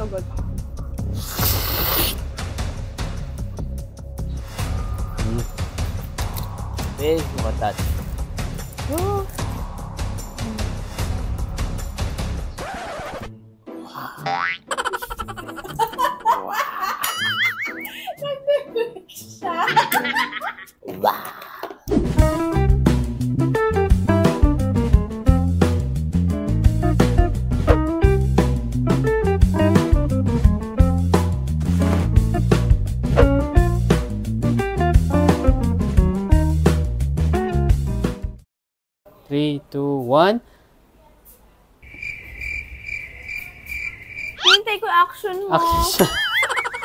good. Big makatat. Oh. Nag-break siya. Three, two, one. Hintay ko action mo. Action.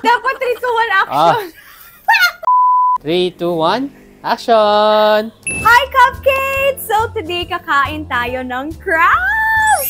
Dapat 3, 2, 1 action. 3, 2, 1. Action! Hi, Cupcakes! So, today kakain tayo ng crabs!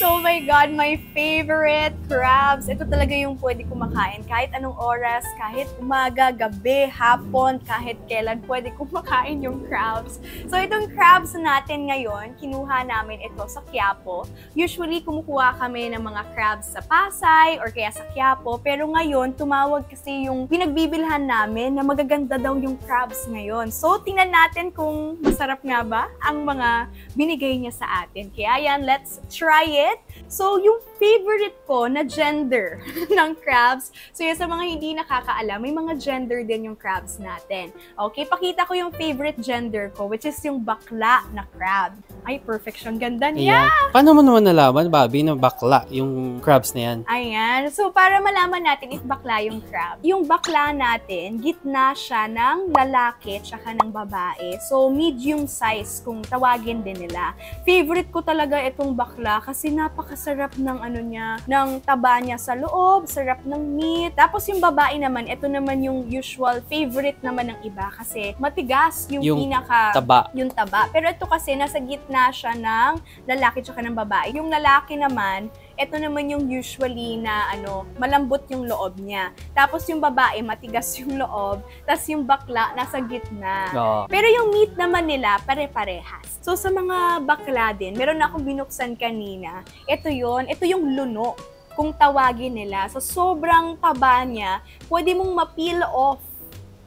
Oh my God, my favorite crabs. Ito talaga yung pwede kumakain kahit anong oras, kahit umaga, gabi, hapon, kahit kailan pwede kumakain yung crabs. So, itong crabs natin ngayon, kinuha namin ito sa Quiapo. Usually, kumukuha kami ng mga crabs sa Pasay or kaya sa Quiapo. Pero ngayon, tumawag kasi yung pinagbibilhan namin na magaganda daw yung crabs ngayon. So, tingnan natin kung masarap nga ba ang mga binigay niya sa atin. Kaya yan, let's try it. So, yung favorite ko na gender ng crabs, so yun, sa mga hindi nakakaalam, may mga gender din yung crabs natin. Okay, pakita ko yung favorite gender ko, which is yung bakla na crab. Ay, perfection. Ganda niya! Ayan. Paano mo naman nalaman, Bobby, na bakla yung crabs na yan? Ayan. So, para malaman natin if bakla yung crab, yung bakla natin, gitna siya ng lalaki tsaka ng babae. So, medium size kung tawagin din nila. Favorite ko talaga itong bakla kasi napakasarap ng ano niya, ng taba niya sa loob, sarap ng meat. Tapos yung babae naman, ito naman yung usual favorite naman ng iba kasi matigas yung taba. Yung taba. Pero ito kasi nasa gitna siya ng lalaki tsaka ng babae. Yung lalaki naman, ito naman yung usually na malambot yung loob niya. Tapos yung babae, matigas yung loob. Tapos yung bakla, nasa gitna. Oh. Pero yung meat naman nila, pare-parehas. So sa mga bakla din, meron na akong binuksan kanina. Ito yung luno, kung tawagin nila. So sobrang taba niya, pwede mong ma-peel off.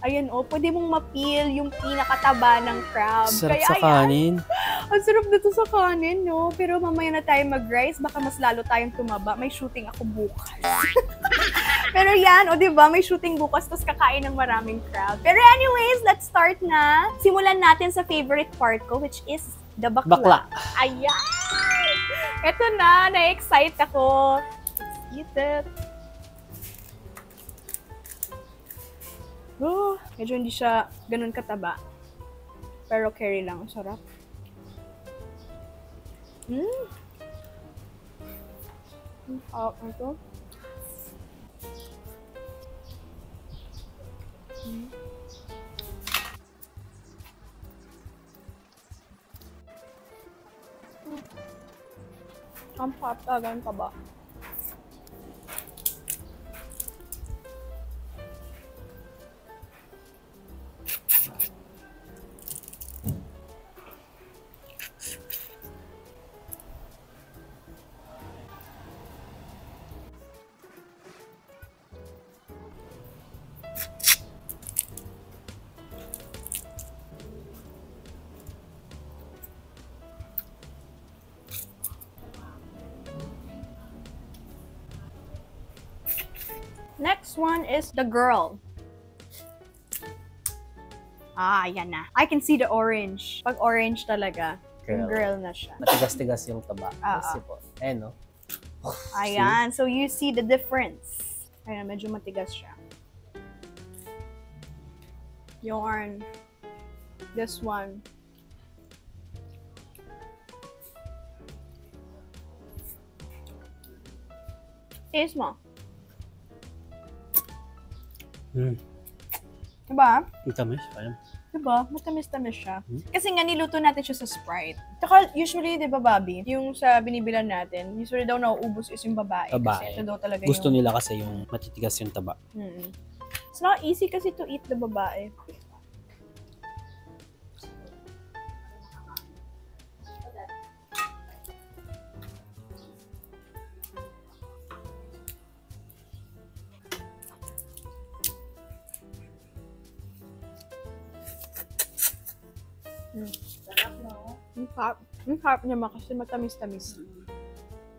Ayan pwede mong ma-peel yung pinakataba ng crab. Sarap Kaya, sa kanin. Ang sarap nito sa kanin, no? Pero mamaya na tayo mag-rice, baka mas lalo tayong tumaba. May shooting ako bukas. Pero yan, diba? May shooting bukas, tapos kakain ng maraming crab. Pero anyways, let's start na. Simulan natin sa favorite part ko, which is the bakla. Ayan! Ito na-excite ako. Let's eat it. Medyo hindi siya ganun kataba. Pero carry lang. Sarap. Ito. Ang sarap talaga ng taba. Next one is the girl. Yan na. I can see the orange. Pag orange talaga, yung girl na siya. Matigas-tigas yung taba. Kasi po. Ayan, no? Ayan. So, you see the difference. Ayan, medyo matigas siya. Yarn. This one. Taste mo. Diba? Matamis. Diba? Matamis-tamis siya. Kasi nga niluto natin siya sa Sprite. Tsaka usually, diba Bobby, yung sa binibilan natin, usually daw nauubos is yung babae. Kasi ito daw talaga gusto nila kasi yung matitigas yung taba. It's not easy kasi to eat the babae. Yung harap niya kasi matamis-tamis.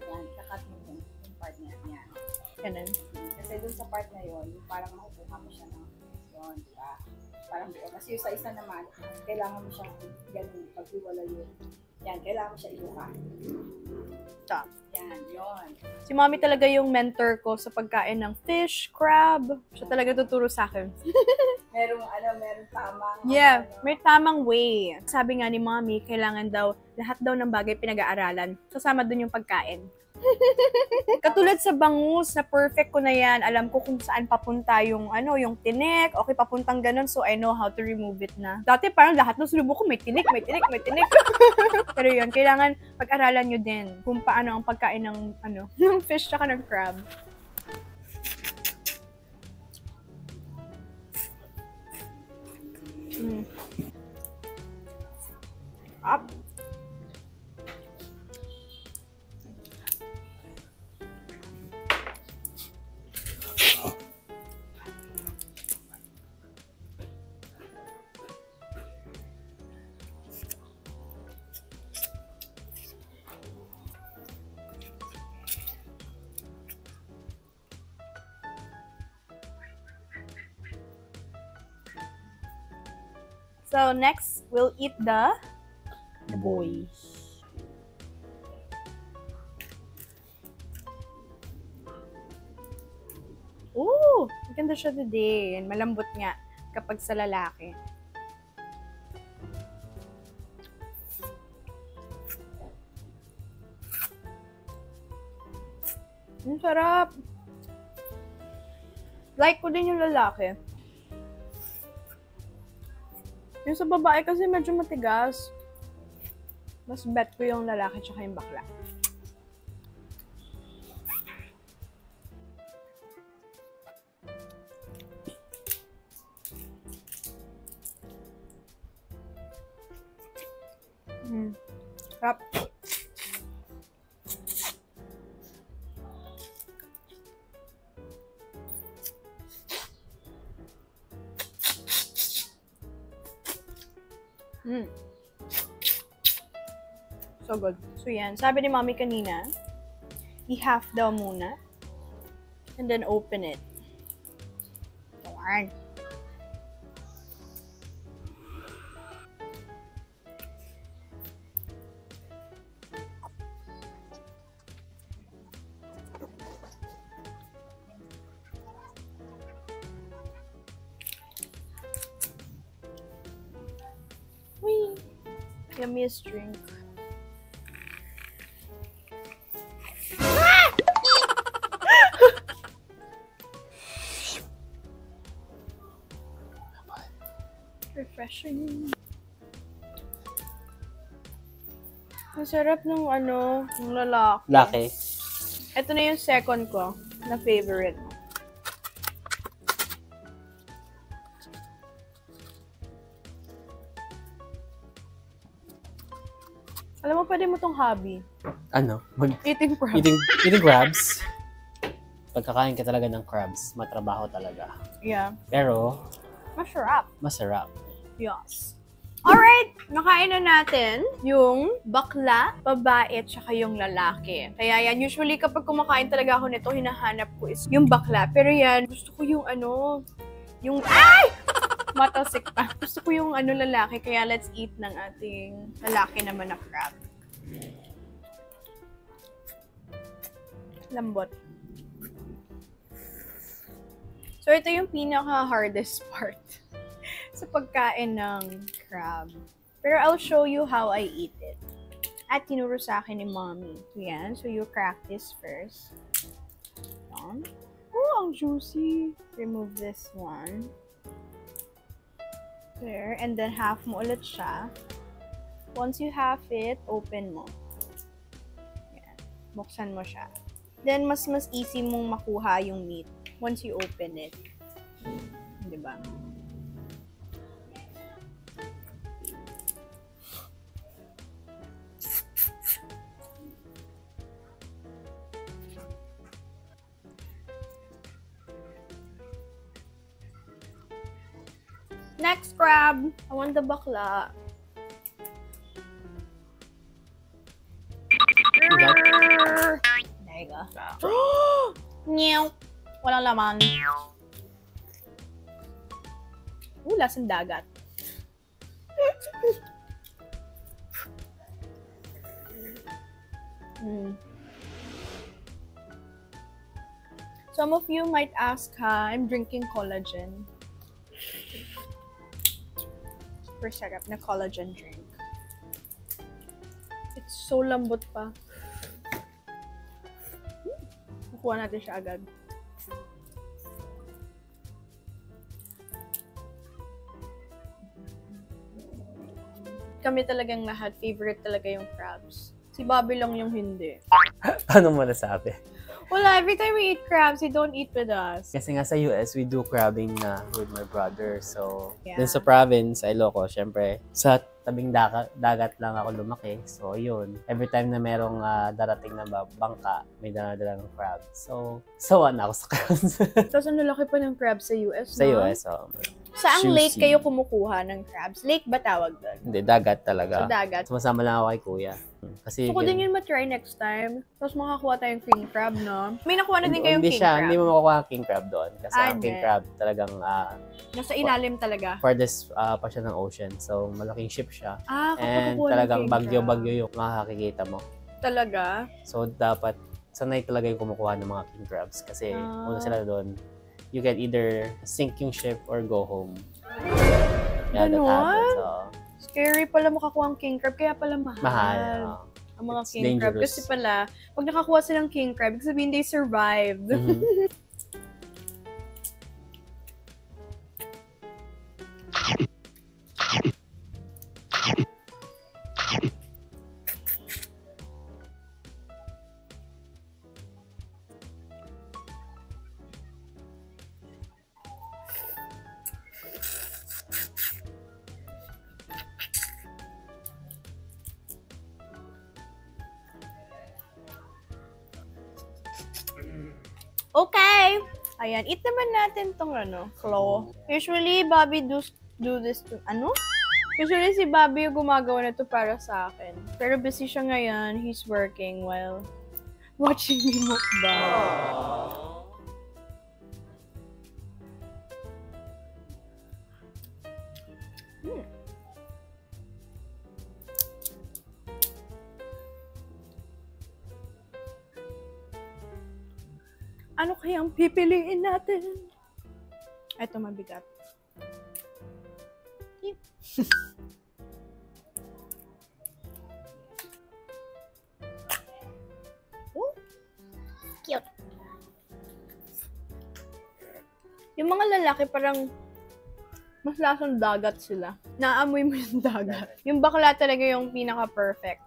Yan, kakat mo yung part niya. Yan. Ganun. Kasi dun sa part na yun, yung parang makukuha mo siya ng yun, di ba? Parang buo. Kasi yung sa isa naman, kailangan mo siyang ganun, pag-iwala yun. Yan, kailangan mo siya iluka. Stop. Yan, yun. Si Mommy talaga yung mentor ko sa pagkain ng fish, crab. Siya talaga tuturo sa akin. Merong tamang... Yeah, may tamang way. Sabi nga ni Mommy, kailangan daw, lahat daw ng bagay pinag-aaralan. Kasama dun yung pagkain. Katulad sa bangus, na perfect ko na yan. Alam ko kung saan papunta yung yung tinik. Okay, papuntang ganun. So, I know how to remove it na. Dati parang lahat ng sulubo ko may tinik. Pero yun, kailangan pag-aralan nyo din kung paano ang pagkain ng, ng fish tsaka ng crab. Up. So next, we'll eat the boy. Ooh, maganda siya today. Malambot nga kapag sa lalaki. Ang sarap. Like ko din yung lalaki. Yung sa babae kasi medyo matigas. Mas bet ko yung lalaki tsaka yung bakla. Sarap. So good. So yan, sabi ni Mommy kanina, i-half daw muna. And then open it. Darn. Whee! Yummiest drink. Refreshing. Ang sarap ng ng lalaki. Laki. Ito na yung second ko na favorite. Alam mo, pwede mo tong hobby. Ano? Eating crabs. Eating crabs. Pagkakain ka talaga ng crabs, matrabaho talaga. Yeah. Pero, Masarap. masarap. Yes. Alright, nakain na natin yung bakla, babae, at saka yung lalaki. Kaya yan, usually kapag kumakain talaga ako nito, hinahanap ko is yung bakla. Pero yan, gusto ko yung yung, ay! Matasik pa. Gusto ko yung lalaki, kaya let's eat ng ating lalaki naman na crab. Lambot. So, ito yung pinaka-hardest part sa pagkain ng crab. Pero I'll show you how I eat it. At tinuro sa akin ni Mommy. Yan. So, you crack this first. Yan. Oh, ang juicy. Remove this one. There. And then, half mo ulit siya. Once you half it, open mo. Yan. Buksan mo siya. Then, mas easy mong makuha yung meat once you open it. Diba? Next crab. I want the bakla. talaga. Nyew! Walang laman. Lasang dagat. Some of you might ask, I'm drinking collagen. Super sarap na collagen drink. It's so lambot pa. Kukuha natin siya agad. Kami talagang lahat, favorite talaga yung crabs. Si Bobby lang yung hindi. Ano mo nasabi? Wala, every time we eat crabs, he don't eat with us. Kasi nga sa US, we do crabbing na with my brother. So, Yeah. dun sa province, sa Ilocos, syempre, sa tabing dagat lang ako lumaki. So, yun. Every time na merong darating na bangka, may dala-dala ng crab. So, sawa na ako sa crabs. Tapos ang lalaki pa ng crabs sa US, Sa no? US, Saang lake juicy. kayo kumukuha ng crabs? Lake ba tawag doon? Hindi, dagat talaga. Sa dagat. Sumasama lang ako kay kuya. Kasi, So, ko din yun matry next time. Tapos makakuha tayong king crab, no? May nakuha na din kayong hindi king siya, crab. hindi mo makukuha ang king crab doon. Kasi ang king hindi. crab talagang Nasa ilalim talaga. farthest pa siya ng ocean. So, malaking ship siya. Kapag And kukuha ng talagang king bagyo-bagyo yung makakakita mo. Talaga? So, dapat sanay talaga yung kumukuha ng mga king crabs. Kasi una sila doon, you can either sink yung ship or go home. Yeah, that Ganon? happens. So, Scary pala makakuha ang king crab, kaya pala mahal. mahal. Ang mga It's king crab. dangerous. Kasi pala, pag nakakuha silang king crab, ibig sabihin they survived. Mhm. Okay! Ayan, eat naman natin tong claw. Usually, Bobby do this to, Usually, si Bobby yung gumagawa nito para sa akin. Pero busy siya ngayon. He's working while watching me mukbang. Ano kaya ang pipiliin natin? Ito mabigat. Oh, cute. Yung mga lalaki parang mas lasang dagat sila. Naamoy mo yung dagat. Yung bakla talaga yung pinaka-perfect.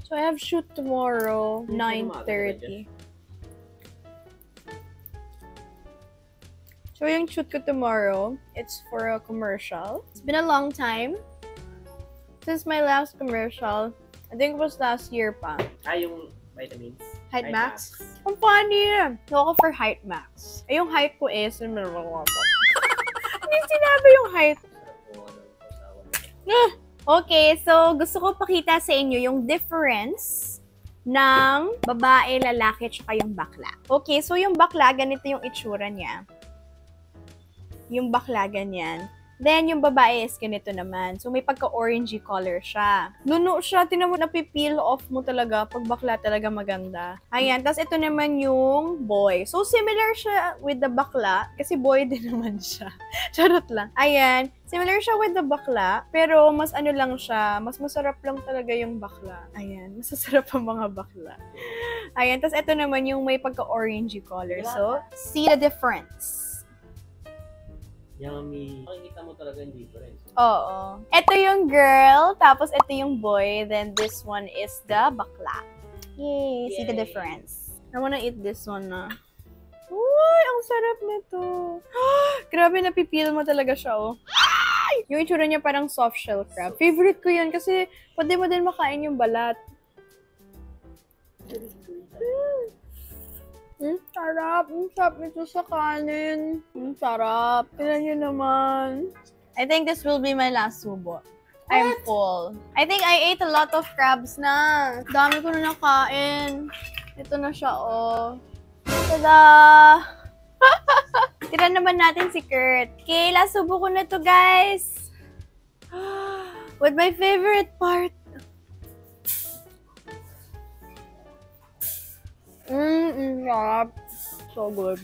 So I have shoot tomorrow, 9:30. So yung shoot ko tomorrow, it's for a commercial. It's been a long time since my last commercial. I think it was last year pa. Yung vitamins. Height Max? Ang funny! Ako for Height Max. Eh, yung height ko is... Hindi sinabi yung height. Okay, so gusto ko pakita sa inyo yung difference ng babae, lalaki, tsaka yung bakla. Okay, so yung bakla, ganito yung itsura niya. Yung bakla, ganyan. Then, yung babae is ganito naman. So, may pagka-orangey color siya. Luno siya. Tinan mo, napipeel off mo talaga. Pag bakla talaga maganda. Ayan. Tapos, ito naman yung boy. So, similar siya with the bakla. Kasi boy din naman siya. Charot lang. Ayan. Similar siya with the bakla. Pero, mas ano lang siya. Mas masarap lang talaga yung bakla. Ayan. Masasarap ang mga bakla. Ayan. Tapos, ito naman yung may pagka-orangey color. So, see the difference. Yummy. Makikita mo talaga yung difference. Oo. Ito yung girl, tapos ito yung boy, then this one is the bakla. Yay! See the difference. I wanna eat this one na. Uy! Ang sarap nito. Grabe, napipil mo talaga siya, oh. Ay! Yung itsura niya parang soft shell crab. Favorite ko yan kasi pwede mo din makain yung balat. Sarap. sarap. Ang sarap nito sa kanin. Ang sarap. Tignan nyo naman. I think this will be my last subo. I'm full. I think I ate a lot of crabs na. Dami ko na nakain. Ito na siya, oh. Tada! Tira naman natin si Kurt. Okay, last subo ko na to, guys. With my favorite part. Sarap. So good.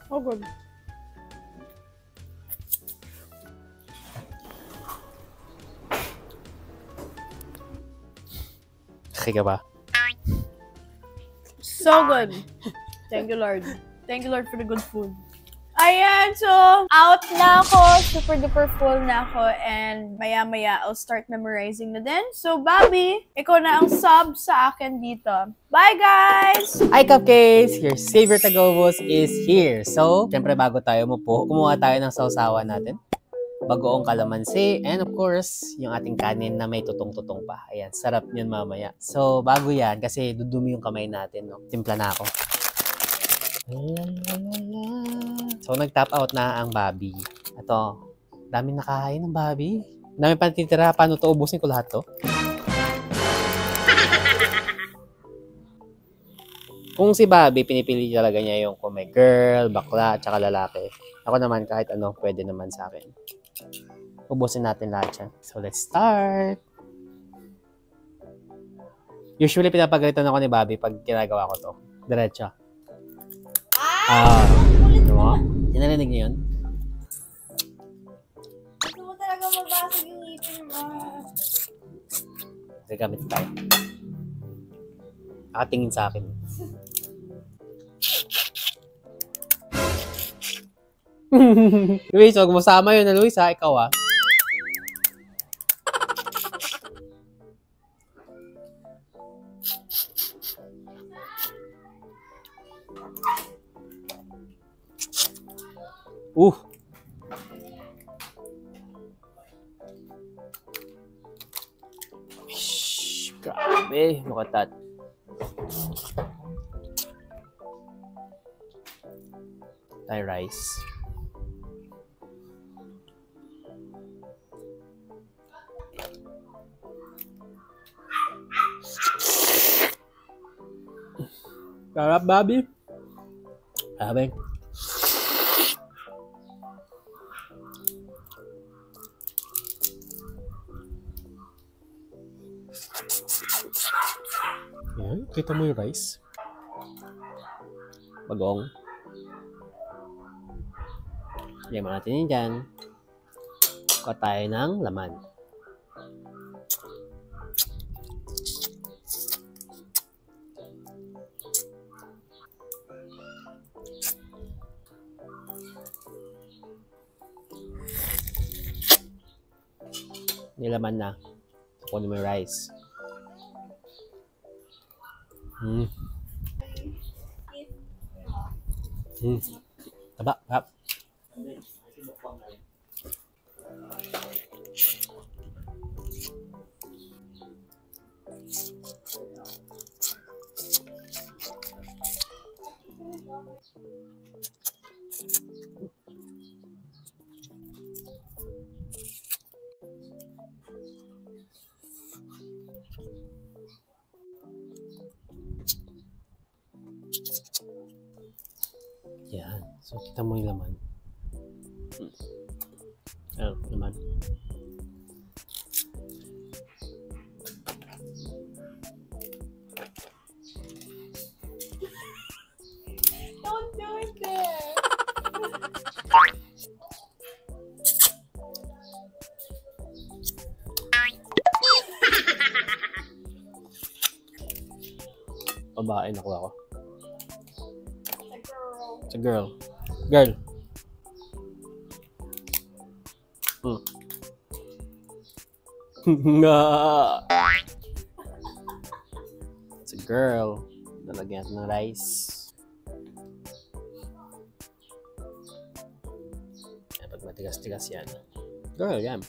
So good. Okay ka ba? So good. Thank you, Lord. Thank you, Lord, for the good food. Ayan, so, out na ako. Super duper full na ako. And maya-maya, I'll start memorizing na din. So, Bobby, ikaw na ang sub sa akin dito. Bye, guys! Hi, Cupcakes! Your favorite Agobos is here. So, syempre bago tayo umupo, kumuha tayo ng sausawan natin. Bagoong kalamansi, and of course, yung ating kanin na may tutong-tutong pa. Ayan, sarap yun mamaya. So, bago yan, kasi dudumi yung kamay natin, no? Timpla na ako. So, nag-top out na ang Bobby. Ito, daming nakahain ng Bobby. Dami pa natitira. Paano to? Ubusin ko lahat to. Kung si Bobby, pinipili talaga niya yung kung may girl, bakla, tsaka lalaki. Ako naman, kahit ano, pwede naman sa akin. Ubusin natin lahat yan. So, let's start! Usually, pinapagalitan ako ni Bobby pag ginagawa ko to. Diretso. Ano mo? Sinarinig niyo yun? Gusto mo talaga mabasag yung ngipin mo. Gagamit tayo. Nakatingin sa akin. Luis, huwag mo sama yun na Luis ha. Ikaw ha. Grabe. Look at that. Thai rice. Sarap, Bobby. Sabi. Yan, kita mo yung rice. Bagong. Lagyan natin yun dyan. Kuha tayo ng laman. Nilaman na. Kunin mo yung rice. Taba, taba. Yan. So, kita mo yung laman. Laman. Don't do it there! Babae, nakuha ko. It's a girl. Girl. It's a girl. Nalagyan natin ng rice. Pag matigas-tigas yan. Girl, yan.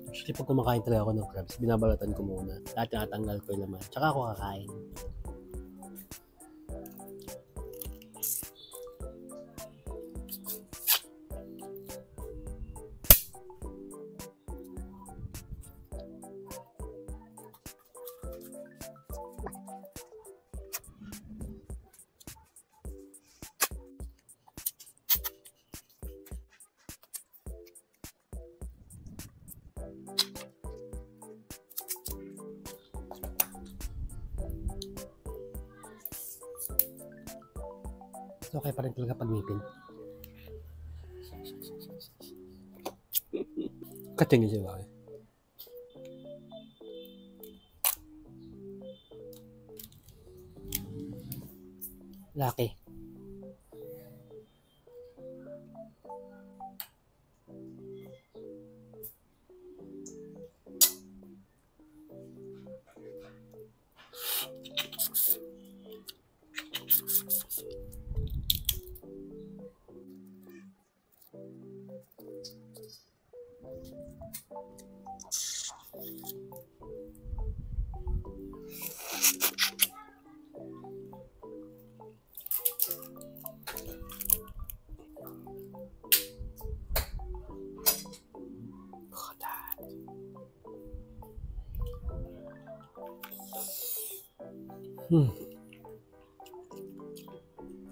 Actually, pag kumakain talaga ako ng crabs, binabalatan ko muna. At tinatanggal ko yung laman. Tsaka ako kakain. Okay pa rin talaga pag ngipin. Katingin siya ba? Laki.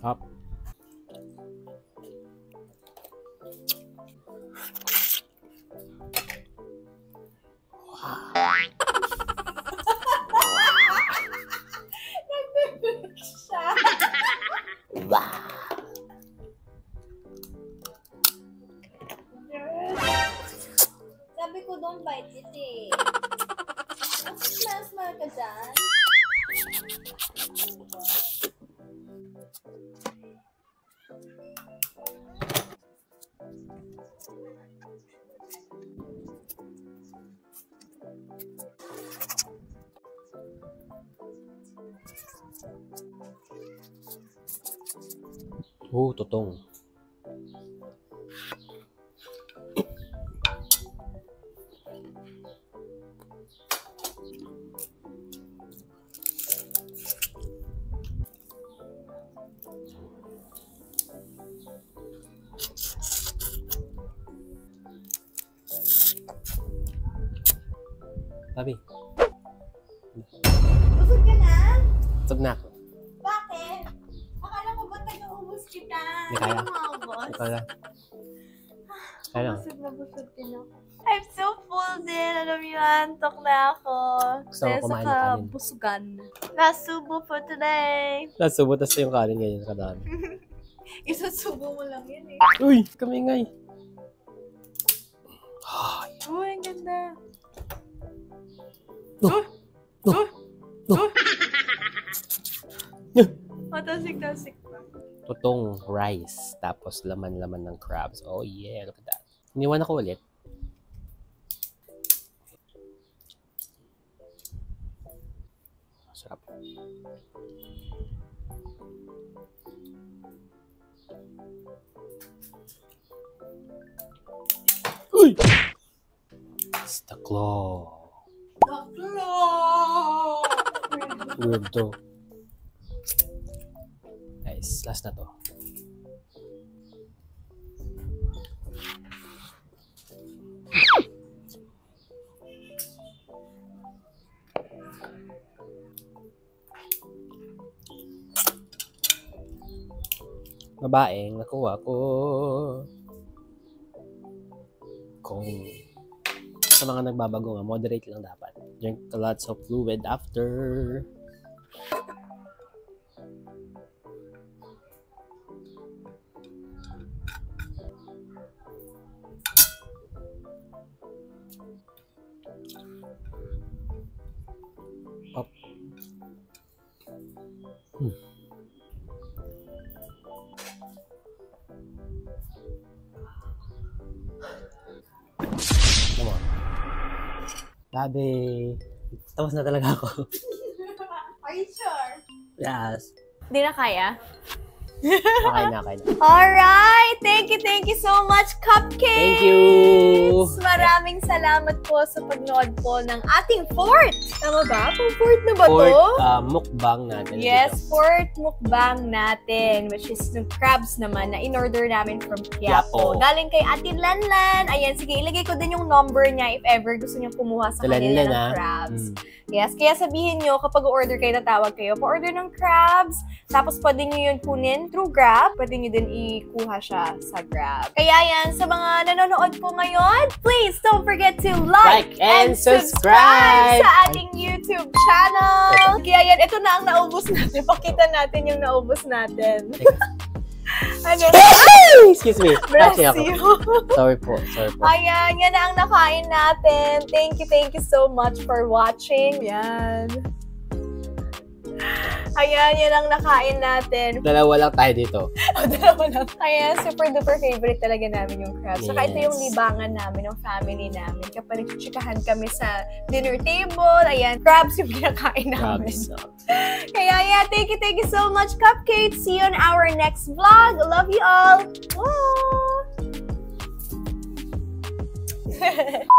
Up. Sabi ko, don't bite it eh. Smell ka dyan. Oh, totong. Sabi. Busog ka na? Busog na. Bakit? Akala ko ba taga-ubos kita? Hindi kaya. Maubos. Kaya. Kaya. Busog din ako. I'm so full din. Alam mo yan, antok na ako. Gusto ko kumain ng kanin. Busugan. Last subo for today. Nasubo, tas yung kanin ngayon kadami. Isang subo mo lang yan eh. Uy, kamingay. Uy, ang ganda. Matasik-tasik pa. Tutong rice. Tapos laman-laman ng crabs. Oh yeah, look at that. Iniwan ako ulit. Sarap. Uy! It's the claw. Weird to. Guys, last na to. Babaeng nakuha ko. Kung sa mga nagbabago nga, moderate lang dapat. Drink lots of fluid after. Up. Come on. Grabe. Tapos na talaga ako. Are you sure? Yes. Di na kaya? Kain na. Alright! Thank you so much, Cupcakes! Thank you! Maraming salamat po sa pagnood po ng ating fourth! Tama ba? Pang-fourth na ba to? Fourth mukbang natin. Yes, dito. fourth mukbang natin, which is yung crabs naman na in-order namin from Quiapo. Quiapo. Galing kay Ate Lanlan. Ayan, sige, ilagay ko din yung number niya if ever gusto niyo kumuha sa kanila ng crabs. Yes, kaya sabihin nyo, kapag order kayo, natawag kayo, pa-order ng crabs, tapos pwede nyo yun kunin through Grab, pwede nyo din ikuha siya sa Grab. Kaya yan, sa mga nanonood po ngayon, please don't forget to like and subscribe sa ating YouTube channel. Kaya yan, ito na ang naubos natin. Pakita natin yung naubos natin. Ano? Excuse me. Bless Ako. you. Sorry po. Ayan, yan na ang nakain natin. Thank you so much for watching. Yan. Ayan, yan ang nakain natin. Dalawa lang tayo dito. Dalawa lang. Ayan, super duper favorite talaga namin yung crabs. Saka ito Yes. yung libangan namin, ng family namin. Kapag nagchichikahan kami sa dinner table, ayan, crabs yung kinakain namin. Crabs. Kaya yeah, thank you so much, Cupcakes. See you on our next vlog. Love you all. Bye!